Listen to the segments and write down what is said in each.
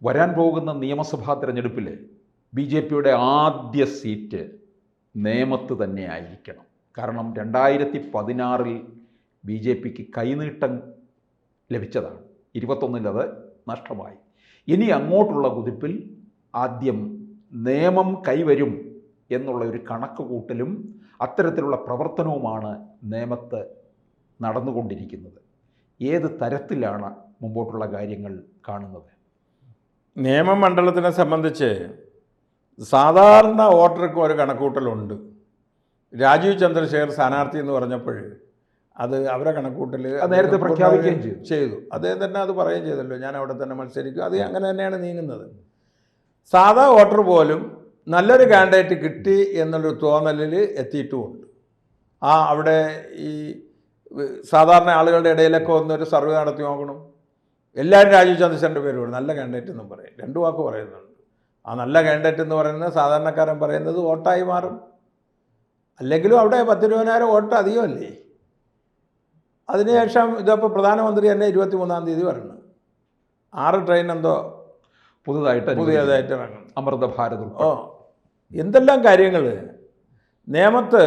വരാൻ പോകുന്ന നിയമസഭാ തിരഞ്ഞെടുപ്പിൽ BJPയുടെ ആദ്യ സീറ്റ് നേമത്ത് തന്നെ ആയിരിക്കണം. കാരണം 2016 BJPക്ക് കൈനീട്ടം ലഭിച്ചതാണ്. 21 അത് നഷ്ടമായി. ഇനി അങ്ങോട്ടുള്ള കുതിപ്പിൽ ആദ്യം നേമം കൈവരും എന്നുള്ള ഒരു കണക്ക് കൂട്ടലും അത്തരത്തിലുള്ള പ്രവർത്തനവുമാണ് നേമത്ത് നടന്നുകൊണ്ടിരിക്കുന്നത്. ഏത് തരത്തിലാണ് മുമ്പോട്ടുള്ള കാര്യങ്ങൾ കാണുന്നത്? നേമം മണ്ഡലത്തിനെ സംബന്ധിച്ച് സാധാരണ വോട്ടർക്ക് ഒരു കണക്കൂട്ടലുണ്ട്. രാജീവ് ചന്ദ്രശേഖർ സ്ഥാനാർത്ഥി എന്ന് പറഞ്ഞപ്പോൾ അത് അവരെ കണക്കൂട്ടൽ നേരത്തെ പ്രഖ്യാപിക്കുകയും ചെയ്തു. അദ്ദേഹം തന്നെ അത് പറയുകയും ചെയ്തല്ലോ, ഞാൻ അവിടെ തന്നെ മത്സരിക്കും. അത് അങ്ങനെ തന്നെയാണ് നീങ്ങുന്നത്. സാധാ വോട്ടർ പോലും നല്ലൊരു കാൻഡിഡേറ്റ് കിട്ടി എന്നുള്ളൊരു തോന്നലിൽ എത്തിയിട്ടുമുണ്ട്. അവിടെ ഈ സാധാരണ ആളുകളുടെ ഇടയിലൊക്കെ ഒന്നൊരു സർവേ നടത്തി നോക്കണം. എല്ലാവരും രാജീവ് ചന്ദ്രശേഖരൻ്റെ പേര് പറയും, നല്ല കാൻഡിഡേറ്റ് എന്നും പറയും. 2 വാക്ക് പറയുന്നുണ്ട്. ആ നല്ല കാൻഡിഡേറ്റ് എന്ന് പറയുന്നത് സാധാരണക്കാരൻ പറയുന്നത് വോട്ടായി മാറും. അല്ലെങ്കിലും അവിടെ 10-20,000 വോട്ട് അധികമല്ലേ. അതിനുശേഷം ഇതിപ്പോൾ പ്രധാനമന്ത്രി തന്നെ 23-ാം തീയതി പറഞ്ഞു 6 ട്രെയിൻ എന്തോ പുതിയതായിട്ട് ഇറങ്ങും, അമൃത ഭാരത്. എന്തെല്ലാം കാര്യങ്ങൾ നേമത്ത്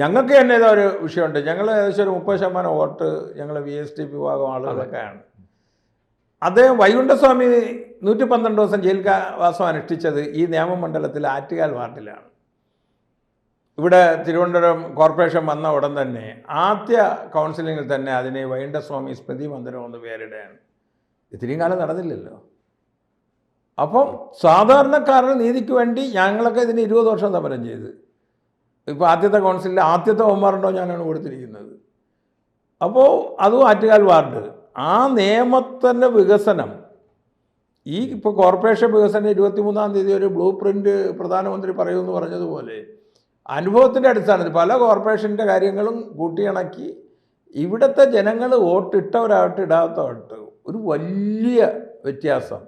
ഞങ്ങൾക്ക് തന്നെ ഏതോ ഒരു വിഷയമുണ്ട്. ഞങ്ങൾ ഏകദേശം ഒരു 30% വോട്ട് ഞങ്ങൾ VST വിഭാഗം ആളുകളൊക്കെയാണ്. അദ്ദേഹം വൈകുണ്ഠസ്വാമി 112 ദിവസം ജയിൽ വാസം അനുഷ്ഠിച്ചത് ഈ നിയമമണ്ഡലത്തിൽ ആറ്റുകാൽ വാർഡിലാണ്. ഇവിടെ തിരുവനന്തപുരം കോർപ്പറേഷൻ വന്ന ഉടൻ തന്നെ ആദ്യ കൗൺസിലിങ്ങിൽ തന്നെ അതിനെ വൈകുണ്ഠസ്വാമി സ്മൃതി മന്ദിരം എന്ന് പേരിടുകയാണ്. ഇത്രയും കാലം നടന്നില്ലല്ലോ. അപ്പം സാധാരണക്കാരുടെ നീതിക്ക് വേണ്ടി ഞങ്ങളൊക്കെ ഇതിന് 20 വർഷം സമരം ചെയ്ത്. ഇപ്പോൾ ആദ്യത്തെ കൗൺസിലിൽ ആദ്യത്തെ 9 ഞാനാണ് കൊടുത്തിരിക്കുന്നത്. അപ്പോൾ അതും ആറ്റുകാൽ വാർഡ്. ആ നിയമത്തിൻ്റെ വികസനം ഇപ്പോൾ കോർപ്പറേഷൻ വികസനം 23-ാം തീയതി ഒരു ബ്ലൂ പ്രിൻ്റ് പ്രധാനമന്ത്രി പറയുമെന്ന് പറഞ്ഞതുപോലെ അനുഭവത്തിൻ്റെ അടിസ്ഥാനത്തിൽ പല കോർപ്പറേഷൻ്റെ കാര്യങ്ങളും കൂട്ടിയിണക്കി ഇവിടുത്തെ ജനങ്ങൾ വോട്ടിട്ടവരാവട്ടെ ഇടാത്തവരാവട്ടെ ഒരു വലിയ വ്യത്യാസം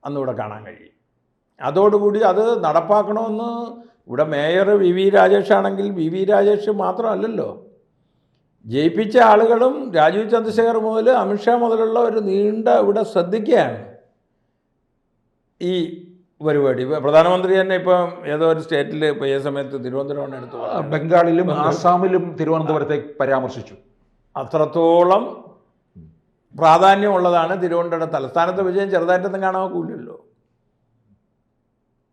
അന്നിവിടെ കാണാൻ കഴിയും. അതോടുകൂടി അത് നടപ്പാക്കണമെന്ന് ഇവിടെ മേയർ VV രാജേഷ് ആണെങ്കിൽ VV രാജേഷ് മാത്രമല്ലല്ലോ, ജയിപ്പിച്ച ആളുകളും രാജീവ് ചന്ദ്രശേഖർ മുതൽ അമിത്ഷാ മുതലുള്ള ഒരു നീണ്ട ഇവിടെ ശ്രദ്ധിക്കുകയാണ് ഈ പരിപാടി. പ്രധാനമന്ത്രി തന്നെ ഇപ്പം ഏതോ ഒരു സ്റ്റേറ്റിൽ ഇപ്പോൾ ഈ സമയത്ത് തിരുവനന്തപുരം എടുത്തു, ബംഗാളിലും ആസാമിലും തിരുവനന്തപുരത്തെ പരാമർശിച്ചു. അത്രത്തോളം പ്രാധാന്യമുള്ളതാണ് തിരുവനന്തപുരം തലസ്ഥാനത്തെ വിജയം. ചെറുതായിട്ടൊന്നും കാണാൻ.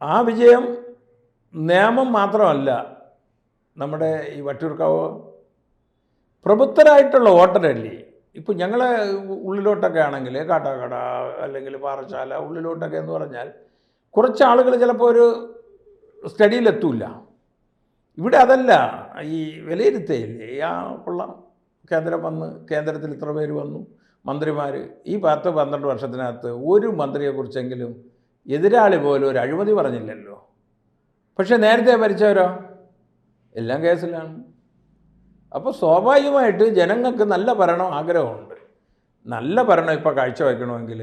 ആ വിജയം നിയമം മാത്രമല്ല, നമ്മുടെ ഈ വട്ടിയൂർക്കാവ് പ്രബുദ്ധരായിട്ടുള്ള വോട്ടറല്ലേ. ഇപ്പോൾ ഞങ്ങളെ ഉള്ളിലോട്ടൊക്കെ ആണെങ്കിൽ കാട്ടാക്കട അല്ലെങ്കിൽ പാറശാല ഉള്ളിലോട്ടൊക്കെ എന്ന് പറഞ്ഞാൽ കുറച്ച് ആളുകൾ ചിലപ്പോൾ ഒരു സ്റ്റഡിയിലെത്തൂല. ഇവിടെ അതല്ല, ഈ വിലയിരുത്തയില്ലേ, കൊള്ളാം കേന്ദ്രം വന്ന് കേന്ദ്രത്തിൽ ഇത്ര പേര് വന്നു, മന്ത്രിമാർ. ഈ 10-12 വർഷത്തിനകത്ത് ഒരു മന്ത്രിയെക്കുറിച്ചെങ്കിലും എതിരാളി പോലും ഒരു അഴിമതി പറഞ്ഞില്ലല്ലോ. പക്ഷെ നേരത്തെ ഭരിച്ചവരോ എല്ലാം കേസിലാണ്. അപ്പോൾ സ്വാഭാവികമായിട്ട് ജനങ്ങൾക്ക് നല്ല ഭരണം ആഗ്രഹമുണ്ട്. നല്ല ഭരണം ഇപ്പോൾ കാഴ്ചവെക്കണമെങ്കിൽ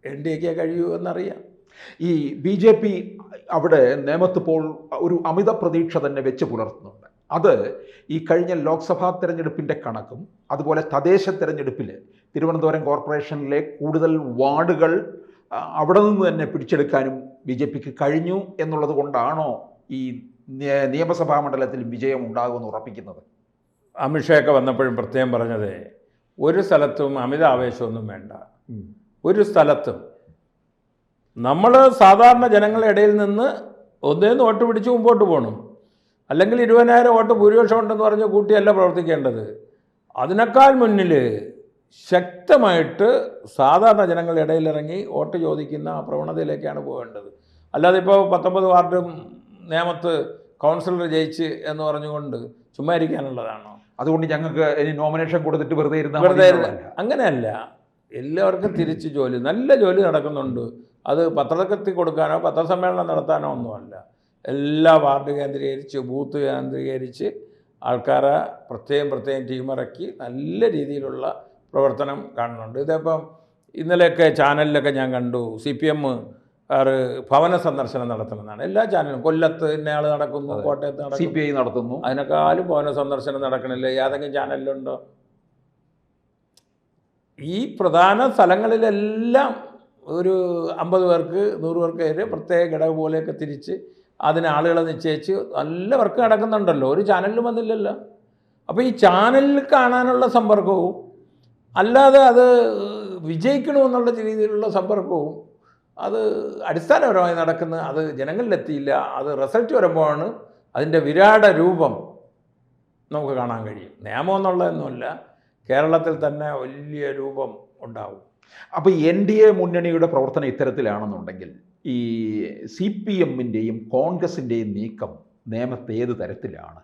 NDAക്ക് കഴിയൂ എന്നറിയാം. ഈ BJP അവിടെ നേമത്തിപ്പോൾ ഒരു അമിത പ്രതീക്ഷ തന്നെ വെച്ച് പുലർത്തുന്നുണ്ട്. അത് ഈ കഴിഞ്ഞ ലോക്സഭാ തെരഞ്ഞെടുപ്പിൻ്റെ കണക്കും അതുപോലെ തദ്ദേശ തെരഞ്ഞെടുപ്പിൽ തിരുവനന്തപുരം കോർപ്പറേഷനിലെ കൂടുതൽ വാർഡുകൾ അവിടെ നിന്ന് തന്നെ പിടിച്ചെടുക്കാനും BJPക്ക് കഴിഞ്ഞു എന്നുള്ളത് കൊണ്ടാണോ ഈ നിയമസഭാ മണ്ഡലത്തിൽ വിജയം ഉണ്ടാകുമെന്ന് ഉറപ്പിക്കുന്നത്? അമിത്ഷായൊക്കെ വന്നപ്പോഴും പ്രത്യേകം പറഞ്ഞത് ഒരു സ്ഥലത്തും അമിത ആവേശമൊന്നും വേണ്ട. ഒരു സ്ഥലത്തും നമ്മൾ സാധാരണ ജനങ്ങളുടെ ഇടയിൽ നിന്ന് ഒന്നേന്ന് വോട്ട് പിടിച്ച് മുമ്പോട്ട് പോകണം. അല്ലെങ്കിൽ 20,000 വോട്ട് ഭൂരിപക്ഷം ഉണ്ടെന്ന് പറഞ്ഞ് കൂട്ടിയല്ല പ്രവർത്തിക്കേണ്ടത്. അതിനേക്കാൾ മുന്നിൽ ശക്തമായിട്ട് സാധാരണ ജനങ്ങളുടെ ഇടയിലിറങ്ങി വോട്ട് ചോദിക്കുന്ന ആ പ്രവണതയിലേക്കാണ് പോകേണ്ടത്. അല്ലാതെ ഇപ്പോൾ 19 വാർഡും നേമത്ത് കൗൺസിലർ ജയിച്ച് എന്ന് പറഞ്ഞുകൊണ്ട് ചുമ്മാ ഇരിക്കാനുള്ളതാണോ? അതുകൊണ്ട് ഞങ്ങൾക്ക് ഇനി നോമിനേഷൻ കൊടുത്തിട്ട് വെറുതെ അങ്ങനെയല്ല. എല്ലാവർക്കും തിരിച്ച് ജോലി, നല്ല ജോലി നടക്കുന്നുണ്ട്. അത് പത്രത്തിൽ കൊടുക്കാനോ പത്രസമ്മേളനം നടത്താനോ ഒന്നുമല്ല. എല്ലാ വാർഡ് കേന്ദ്രീകരിച്ച് ബൂത്ത് കേന്ദ്രീകരിച്ച് ആൾക്കാരെ പ്രത്യേകം ടീമിറക്കി നല്ല രീതിയിലുള്ള പ്രവർത്തനം കാണുന്നുണ്ട്. ഇതിപ്പം ഇന്നലെയൊക്കെ ചാനലിലൊക്കെ ഞാൻ കണ്ടു, CPM ഭവന സന്ദർശനം നടത്തണമെന്നാണ് എല്ലാ ചാനലും. കൊല്ലത്ത് ഇന്നയാൾ നടക്കുന്നു, കോട്ടയത്ത് CPI നടത്തുന്നു. അതിനേക്കാളും ഭവന സന്ദർശനം നടക്കണില്ല. ഏതെങ്കിലും ചാനലിലുണ്ടോ? ഈ പ്രധാന സ്ഥലങ്ങളിലെല്ലാം ഒരു 50 പേർക്ക് 100 പേർക്ക് വരെ പ്രത്യേക ഘടക പോലെയൊക്കെ തിരിച്ച് അതിന് ആളുകളെ നിശ്ചയിച്ച് നല്ല വർക്ക് നടക്കുന്നുണ്ടല്ലോ. ഒരു ചാനലിലും വന്നില്ലല്ലോ. അപ്പോൾ ഈ ചാനലിൽ കാണാനുള്ള സമ്പർക്കവും അല്ലാതെ അത് വിജയിക്കണമെന്നുള്ള രീതിയിലുള്ള സമ്പർക്കവും അത് അടിസ്ഥാനപരമായി നടക്കുന്ന അത് ജനങ്ങളിലെത്തിയില്ല. അത് റിസൾട്ട് വരുമ്പോഴാണ് അതിൻ്റെ വിരാട രൂപം നമുക്ക് കാണാൻ കഴിയും. നിയമം എന്നുള്ളതൊന്നുമല്ല, കേരളത്തിൽ തന്നെ വലിയ രൂപം ഉണ്ടാവും. അപ്പോൾ NDA മുന്നണിയുടെ പ്രവർത്തനം ഇത്തരത്തിലാണെന്നുണ്ടെങ്കിൽ ഈ CPM-ൻ്റെയും കോൺഗ്രസിൻ്റെയും നീക്കം നേമത്തെ ഏത് തരത്തിലാണ്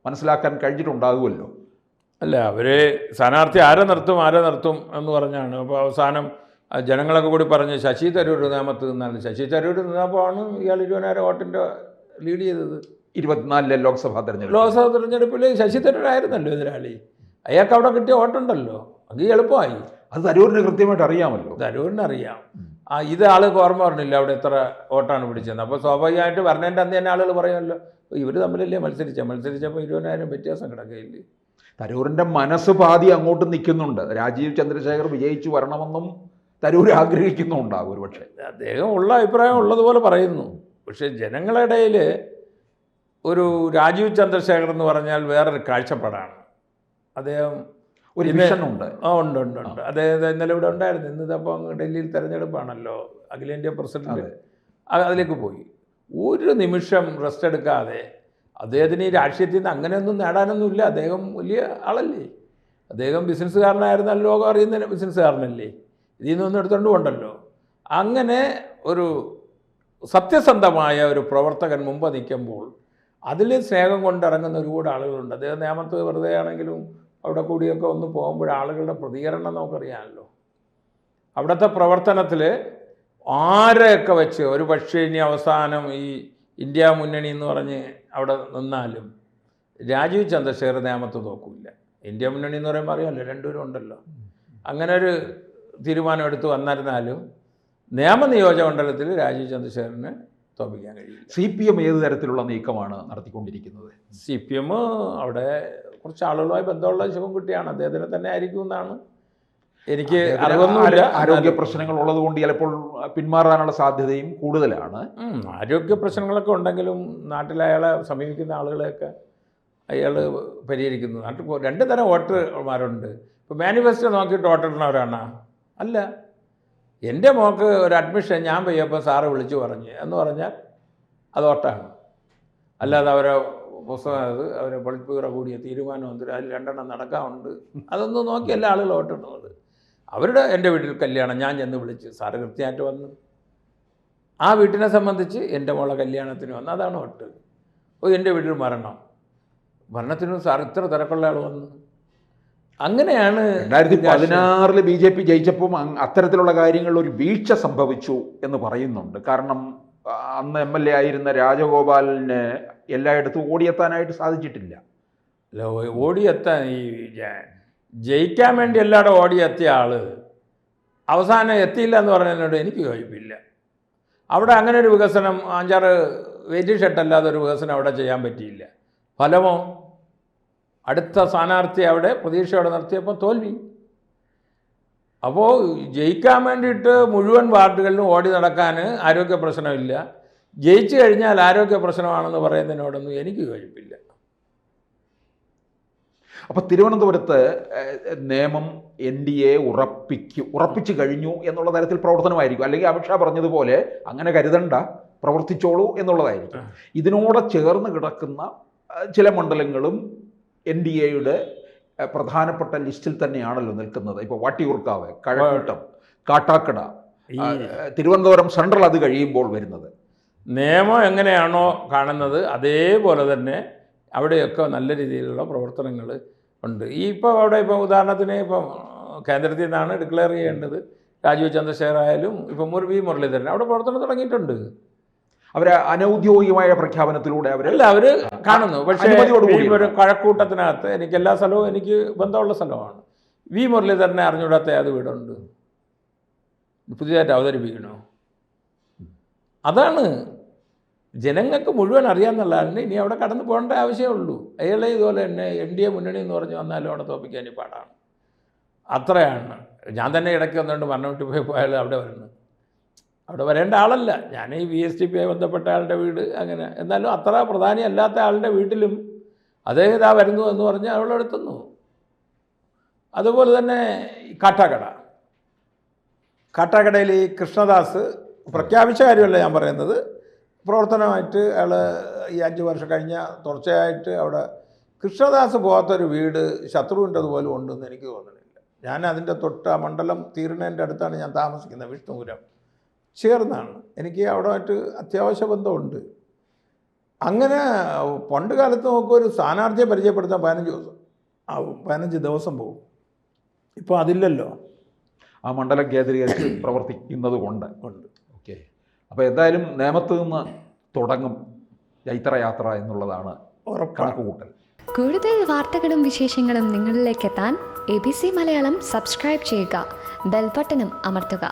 മനസ്സിലാക്കാൻ കഴിഞ്ഞിട്ടുണ്ടാകുമല്ലോ? അല്ല, അവർ സ്ഥാനാർത്ഥി ആരെ നിർത്തും എന്ന് പറഞ്ഞാണ്. അപ്പോൾ അവസാനം ജനങ്ങളൊക്കെ കൂടി പറഞ്ഞ് ശശി തരൂർ നേമത്ത് നിന്നാണ്. ശശി തരൂർ നിന്നപ്പോഴാണ് ഇയാൾ 20,000 വോട്ടിൻ്റെ ലീഡ് ചെയ്തത്. 24 ലോക്സഭാ തെരഞ്ഞെടുപ്പിൽ ശശി തരൂരായിരുന്നല്ലോ എതിരാളി. അയാൾക്ക് അവിടെ കിട്ടിയ വോട്ടുണ്ടല്ലോ, അത് എളുപ്പമായി. അത് തരൂരിന് കൃത്യമായിട്ട് അറിയാമല്ലോ. തരൂരിന് അറിയാം. ഇത് ആൾക്ക് ഓർമ്മ പറഞ്ഞില്ല അവിടെ എത്ര വോട്ടാണ് പിടിച്ചത്. അപ്പോൾ സ്വാഭാവികമായിട്ട് പറഞ്ഞതിൻ്റെ അന്ന് തന്നെ ആളുകൾ പറയുമല്ലോ, ഇവർ തമ്മിലല്ലേ മത്സരിച്ചപ്പോൾ 20,000 വ്യത്യാസം കിടക്കുകയില്ലേ. തരൂരിൻ്റെ മനസ്സ് പാതി അങ്ങോട്ട് നിൽക്കുന്നുണ്ട്. രാജീവ് ചന്ദ്രശേഖർ വിജയിച്ചു വരണമെന്നും തരൂർ ആഗ്രഹിക്കുന്നുണ്ടാകും ഒരുപക്ഷെ. അദ്ദേഹം ഉള്ള അഭിപ്രായം ഉള്ളതുപോലെ പറയുന്നു. പക്ഷേ ജനങ്ങളുടെ ഇടയിൽ ഒരു രാജീവ് ചന്ദ്രശേഖർ എന്ന് പറഞ്ഞാൽ വേറൊരു കാഴ്ചപ്പാടാണ്. അദ്ദേഹം ഒരു വിഷനുണ്ട്. ഉണ്ട്. അദ്ദേഹം ഇന്നലെ ഇവിടെ ഉണ്ടായിരുന്നു. ഇന്നിതപ്പോൾ ഡൽഹിയിൽ തെരഞ്ഞെടുപ്പാണല്ലോ, അഖിലേന്ത്യാ പ്രസിഡന്റ്. അതിലേക്ക് പോയി. ഒരു നിമിഷം റെസ്റ്റ് എടുക്കാതെ അദ്ദേഹത്തിന് ഈ രാഷ്ട്രീയത്തിൽ നിന്ന് അങ്ങനെയൊന്നും നേടാനൊന്നുമില്ല. അദ്ദേഹം വലിയ ആളല്ലേ, അദ്ദേഹം ബിസിനസ്സുകാരനായിരുന്നല്ലോ, ലോകം അറിയുന്ന ബിസിനസ്സുകാരനല്ലേ, ഇതിൽ നിന്നൊന്നും എടുത്തുകൊണ്ട് പോകണ്ടല്ലോ. അങ്ങനെ ഒരു സത്യസന്ധമായ ഒരു പ്രവർത്തകൻ മുമ്പ് നിൽക്കുമ്പോൾ അതിൽ സ്നേഹം കൊണ്ടിറങ്ങുന്ന ഒരുപാട് ആളുകളുണ്ട്. അദ്ദേഹം നേമത്ത് വെറുതെ ആണെങ്കിലും അവിടെ കൂടിയൊക്കെ ഒന്ന് പോകുമ്പോൾ ആളുകളുടെ പ്രതികരണം നമുക്കറിയാമല്ലോ. അവിടുത്തെ പ്രവർത്തനത്തിൽ ആരെയൊക്കെ വെച്ച് ഒരു പക്ഷേ ഇനി അവസാനം ഈ ഇന്ത്യ മുന്നണി എന്ന് പറഞ്ഞ് അവിടെ നിന്നാലും രാജീവ് ചന്ദ്രശേഖർ നേമത്ത് നോക്കില്ല. ഇന്ത്യ മുന്നണി എന്ന് പറയുമ്പോൾ അറിയാമല്ലോ, രണ്ടുപേരും ഉണ്ടല്ലോ. അങ്ങനെ ഒരു തീരുമാനം എടുത്ത് വന്നിരുന്നാലും നിയമനിയോജകമണ്ഡലത്തിൽ രാജീവ് ചന്ദ്രശേഖരന് തോൽപ്പിക്കാൻ കഴിയില്ല. CPM ഏത് തരത്തിലുള്ള നീക്കമാണ് നടത്തിക്കൊണ്ടിരിക്കുന്നത്? CPM അവിടെ കുറച്ച് ആളുകളുമായി ബന്ധമുള്ള ശിവൻകുട്ടിയാണ്, അദ്ദേഹത്തിന് തന്നെ ആയിരിക്കും എന്നാണ് എനിക്ക് അറിവൊന്നുമില്ല. ആരോഗ്യ പ്രശ്നങ്ങൾ ഉള്ളതുകൊണ്ട് ചിലപ്പോൾ പിന്മാറാനുള്ള സാധ്യതയും കൂടുതലാണ്. ആരോഗ്യ പ്രശ്നങ്ങളൊക്കെ ഉണ്ടെങ്കിലും നാട്ടിൽ അയാളെ സമീപിക്കുന്ന ആളുകളെയൊക്കെ അയാൾ പരിഹരിക്കുന്നു. നാട്ടിൽ 2 തരം വോട്ടർമാരുണ്ട്. ഇപ്പോൾ മാനിഫെസ്റ്റോ നോക്കിയിട്ട് വോട്ടിടുന്നവരാണ് അല്ല. എൻ്റെ മോൾക്ക് ഒരു അഡ്മിഷൻ ഞാൻ പോയപ്പോൾ സാറ് വിളിച്ചു പറഞ്ഞ് എന്ന് പറഞ്ഞാൽ അത് വോട്ടാണ്. അല്ലാതെ അവരെ പുസ്തകം അവരെ പൊളിപ്പുറ കൂടിയ തീരുമാനം എന്തിനും അതിൽ 2 നടക്കാറുണ്ട്, അതൊന്നും നോക്കിയല്ല ആളുകൾ വോട്ടിടുന്നത്. അവരുടെ എൻ്റെ വീട്ടിൽ കല്യാണം ഞാൻ ചെന്ന് വിളിച്ച് സാറ് കൃത്യമായിട്ട് വന്നു. ആ വീട്ടിനെ സംബന്ധിച്ച് എൻ്റെ മോളെ കല്യാണത്തിന് വന്നു, അതാണ് വോട്ട്. എൻ്റെ വീട്ടിൽ മരണത്തിനും സാർ ഇത്ര തിരക്കുള്ള ആൾ വന്നു. അങ്ങനെയാണ് 2016 BJP ജയിച്ചപ്പം അത്തരത്തിലുള്ള കാര്യങ്ങളിൽ ഒരു വീഴ്ച സംഭവിച്ചു എന്ന് പറയുന്നുണ്ട്. കാരണം അന്ന് MLA ആയിരുന്ന രാജഗോപാലിന് എല്ലായിടത്തും ഓടിയെത്താനായിട്ട് സാധിച്ചിട്ടില്ല. അല്ല, ഓടിയെത്താൻ ഈ ജയിക്കാൻ വേണ്ടി എല്ലായിടും ഓടിയെത്തിയ ആൾ അവസാനം എത്തിയില്ല എന്ന് പറഞ്ഞതിനോട് എനിക്ക് യോജിപ്പില്ല. അവിടെ അങ്ങനെ ഒരു വികസനം 5-6 വെയിറ്റിംഗ് ഷെഡല്ലാതെ ഒരു വികസനം അവിടെ ചെയ്യാൻ പറ്റിയില്ല. ഫലമോ അടുത്ത സ്ഥാനാർത്ഥി അവിടെ പ്രതീക്ഷയോടെ നിർത്തിയപ്പോൾ തോൽവി. അപ്പോൾ ജയിക്കാൻ വേണ്ടിയിട്ട് മുഴുവൻ വാർഡുകളിലും ഓടി നടക്കാൻ ആരോഗ്യ പ്രശ്നമില്ല, ജയിച്ചു കഴിഞ്ഞാൽ ആരോഗ്യ പ്രശ്നമാണെന്ന് പറയുന്നതിനോടൊന്നും എനിക്ക് യോജിപ്പില്ല. അപ്പോൾ തിരുവനന്തപുരത്ത് നിയമം NDA ഉറപ്പിച്ചു കഴിഞ്ഞു എന്നുള്ള തരത്തിൽ പ്രവർത്തനമായിരിക്കും. അല്ലെങ്കിൽ അമിത്ഷാ പറഞ്ഞതുപോലെ അങ്ങനെ കരുതണ്ട, പ്രവർത്തിച്ചോളൂ എന്നുള്ളതായിരിക്കും. ഇതിനോട് ചേർന്ന് കിടക്കുന്ന ചില മണ്ഡലങ്ങളും NDAയുടെ പ്രധാനപ്പെട്ട ലിസ്റ്റിൽ തന്നെയാണല്ലോ നിൽക്കുന്നത്. ഇപ്പോൾ വാട്ടിയൂർക്കാവ്, കഴക്കൂട്ടം, കാട്ടാക്കട, തിരുവനന്തപുരം സെൻട്രൽ അത് കഴിയുമ്പോൾ വരുന്നത്. നിയമം എങ്ങനെയാണോ കാണുന്നത് അതേപോലെ തന്നെ അവിടെയൊക്കെ നല്ല രീതിയിലുള്ള പ്രവർത്തനങ്ങൾ ഉണ്ട്. ഇപ്പോൾ അവിടെ ഇപ്പോൾ ഉദാഹരണത്തിന് ഇപ്പം കേന്ദ്രത്തിൽ നിന്നാണ് ഡിക്ലെയർ ചെയ്യേണ്ടത്. രാജീവ് ചന്ദ്രശേഖർ ആയാലും ഇപ്പം V മുരളീധരൻ അവിടെ പ്രവർത്തനം തുടങ്ങിയിട്ടുണ്ട്. അവർ അനൗദ്യോഗികമായ പ്രഖ്യാപനത്തിലൂടെ അവർ കാണുന്നു. പക്ഷേ ഒരു കഴക്കൂട്ടത്തിനകത്ത് എനിക്ക് എല്ലാ സ്ഥലവും എനിക്ക് ബന്ധമുള്ള സ്ഥലമാണ്. V മുരളീധരനെ അറിഞ്ഞുകൂടാത്ത അത് വീടുണ്ട്, പുതിയതായിട്ട് അവതരിപ്പിക്കണോ? അതാണ് ജനങ്ങൾക്ക് മുഴുവൻ അറിയാമെന്നുള്ള ആളിന് ഇനി അവിടെ കടന്നു പോകേണ്ട ആവശ്യമേ. അയാളെ ഇതുപോലെ തന്നെ NDA മുന്നണി എന്ന് പറഞ്ഞ് വന്നാലും അവിടെ തോൽപ്പിക്കാൻ ഇനി പാടാണ്. അത്രയാണ്. ഞാൻ തന്നെ ഇടയ്ക്ക് വന്നുകൊണ്ട് മരണവിട്ട് പോയപ്പോൾ അയാൾ അവിടെ വരുന്നു. അവിടെ വരേണ്ട ആളല്ല. ഞാൻ ഈ VSDP ആയി ബന്ധപ്പെട്ട ആളുടെ വീട് അങ്ങനെ. എന്നാലും അത്ര പ്രധാനിയല്ലാത്ത ആളുടെ വീട്ടിലും അദ്ദേഹം ഇതാ വരുന്നു എന്ന് പറഞ്ഞ് അവളെ എടുത്തുന്നു. അതുപോലെ തന്നെ കാട്ടാക്കടയിൽ ഈ കൃഷ്ണദാസ് പ്രഖ്യാപിച്ച കാര്യമല്ല ഞാൻ പറയുന്നത്, പ്രവർത്തനമായിട്ട് അയാൾ ഈ 5 വർഷം കഴിഞ്ഞ തുടർച്ചയായിട്ട് അവിടെ കൃഷ്ണദാസ് പോകാത്തൊരു വീട് ശത്രുവിൻ്റെതുപോലെ ഉണ്ടെന്ന് എനിക്ക് തോന്നുന്നില്ല. ഞാൻ അതിൻ്റെ തൊട്ട് ആ മണ്ഡലം തീരുന്നതിൻ്റെ അടുത്താണ് ഞാൻ താമസിക്കുന്നത്, വിഷ്ണുപുരം ചേർന്നാണ്. എനിക്ക് അവിടെ ആയിട്ട് അത്യാവശ്യ ബന്ധമുണ്ട്. അങ്ങനെ പണ്ട് കാലത്ത് നമുക്ക് ഒരു സ്ഥാനാർത്ഥിയെ പരിചയപ്പെടുത്താൻ 15 ദിവസം പോകും. ഇപ്പോൾ അതില്ലല്ലോ. ആ മണ്ഡലം കേന്ദ്രീകരിച്ച് പ്രവർത്തിക്കുന്നത് കൊണ്ട്. ഓക്കെ. അപ്പോൾ എന്തായാലും നേമത്ത് നിന്ന് തുടങ്ങും ജൈത്രയാത്ര എന്നുള്ളതാണ് കണക്കുകൂട്ടൽ. കൂടുതൽ വാർത്തകളും വിശേഷങ്ങളും നിങ്ങളിലേക്ക് എത്താൻ ABC മലയാളം സബ്സ്ക്രൈബ് ചെയ്യുക, ബെൽ ബട്ടണും അമർത്തുക.